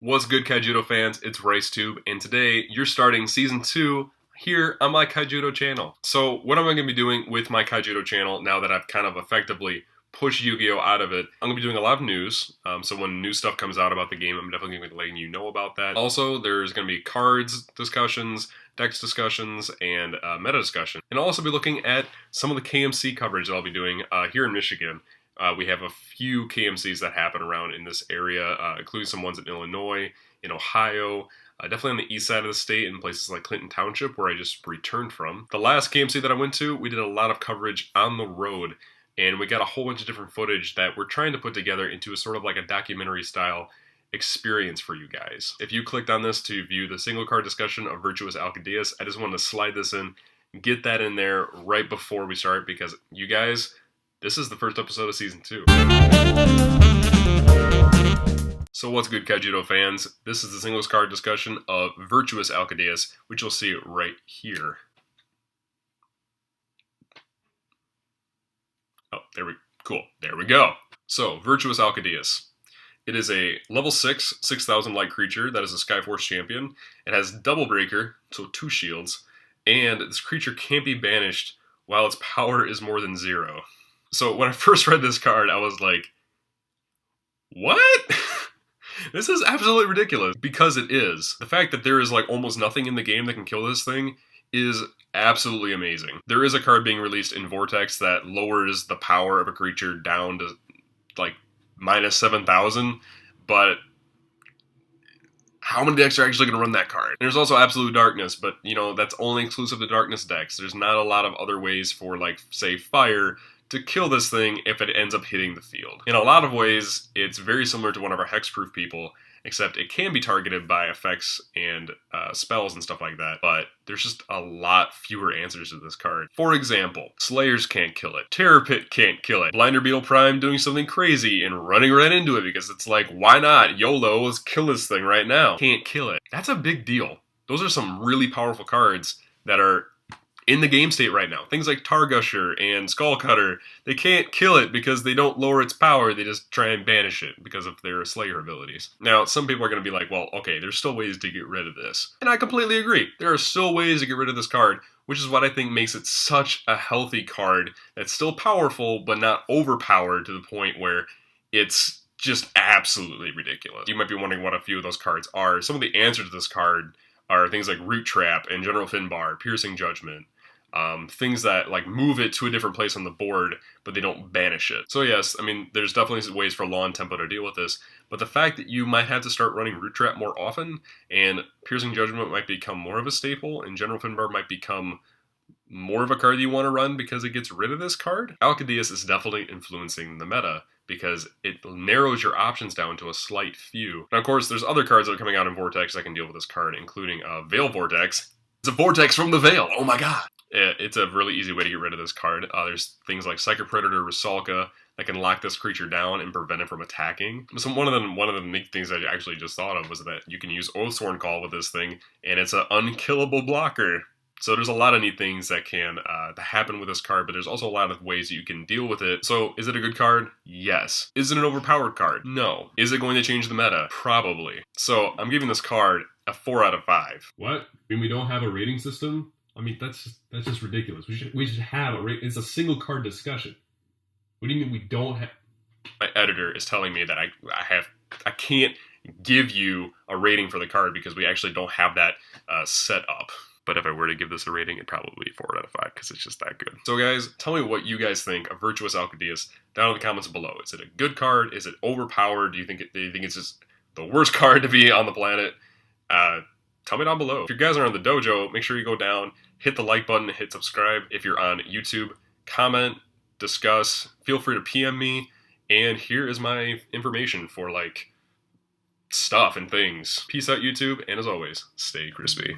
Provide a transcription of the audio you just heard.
What's good, Kaijudo fans? It's RiceTube, and today you're starting Season 2 here on my Kaijudo channel. So what am I going to be doing with my Kaijudo channel now that I've kind of effectively pushed Yu-Gi-Oh! Out of it? I'm going to be doing a lot of news, so when new stuff comes out about the game, I'm definitely going to be letting you know about that. Also, there's going to be cards discussions, decks discussions, and meta discussion. And I'll also be looking at some of the KMC coverage that I'll be doing here in Michigan. We have a few KMCs that happen around in this area, including some ones in Illinois, in Ohio, definitely on the east side of the state in places like Clinton Township, where I just returned from. The last KMC that I went to, we did a lot of coverage on the road, and we got a whole bunch of different footage that we're trying to put together into a sort of like a documentary style experience for you guys. If you clicked on this to view the single card discussion of Virtuous Alcadeus, I just wanted to slide this in, get that in there right before we start, because you guys, this is the first episode of Season 2. So what's good, Kaijudo fans? This is the singles card discussion of Virtuous Alcadeus, which you'll see right here. Oh, there we go. So, Virtuous Alcadeus. It is a level 6, 6,000 light creature that is a Skyforce champion. It has double breaker, so 2 shields, and this creature can't be banished while its power is more than 0. So when I first read this card, I was like, what? This is absolutely ridiculous, because it is. The fact that there is like almost nothing in the game that can kill this thing is absolutely amazing. There is a card being released in Vortex that lowers the power of a creature down to like minus 7,000, but how many decks are actually going to run that card? There's also Absolute Darkness, but you know, that's only exclusive to Darkness decks. There's not a lot of other ways for, like, say, Fire to kill this thing if it ends up hitting the field. In a lot of ways, it's very similar to one of our hexproof people, except it can be targeted by effects and spells and stuff like that, but there's just a lot fewer answers to this card. For example, Slayers can't kill it, Terror Pit can't kill it, Blinder Beetle Prime doing something crazy and running right into it because it's like, why not? YOLO, let's kill this thing right now. Can't kill it. That's a big deal. Those are some really powerful cards that are in the game state right now. Things like Targusher and Skullcutter, they can't kill it because they don't lower its power, they just try and banish it because of their Slayer abilities. Now, some people are going to be like, well, okay, there's still ways to get rid of this. And I completely agree. There are still ways to get rid of this card, which is what I think makes it such a healthy card that's still powerful, but not overpowered to the point where it's just absolutely ridiculous. You might be wondering what a few of those cards are. Some of the answers to this card are things like Root Trap and General Finbar, Piercing Judgment, things that like move it to a different place on the board, but they don't banish it. So yes, I mean, there's definitely ways for Law and Tempo to deal with this, but the fact that you might have to start running Root Trap more often, and Piercing Judgment might become more of a staple, and General Finbar might become more of a card you want to run because it gets rid of this card, Alcadeus is definitely influencing the meta, because it narrows your options down to a slight few. Now, of course, there's other cards that are coming out in Vortex that can deal with this card, including Veil Vortex. It's a Vortex from the Veil! Oh my god! It's a really easy way to get rid of this card. There's things like Psychic Predator, Rusalka, that can lock this creature down and prevent it from attacking. So one of the neat things I actually just thought of was that you can use Oathsworn Call with this thing, and it's an unkillable blocker. So there's a lot of neat things that can happen with this card, but there's also a lot of ways that you can deal with it. So is it a good card? Yes. Is it an overpowered card? No. Is it going to change the meta? Probably. So I'm giving this card a 4 out of 5. What? I mean, we don't have a rating system? I mean, that's just ridiculous. We should have a rating. It's a single card discussion. What do you mean we don't have? My editor is telling me that I can't give you a rating for the card because we actually don't have that set up. But if I were to give this a rating, it'd probably be 4 out of 5 because it's just that good. So guys, tell me what you guys think of Virtuous Alcadeus down in the comments below. Is it a good card? Is it overpowered? Do you think it's just the worst card to be on the planet? Tell me down below. If you guys are on the dojo, make sure you go down, hit the like button, hit subscribe. If you're on YouTube, comment, discuss, feel free to PM me. And here is my information for like stuff and things. Peace out, YouTube, and as always, stay crispy.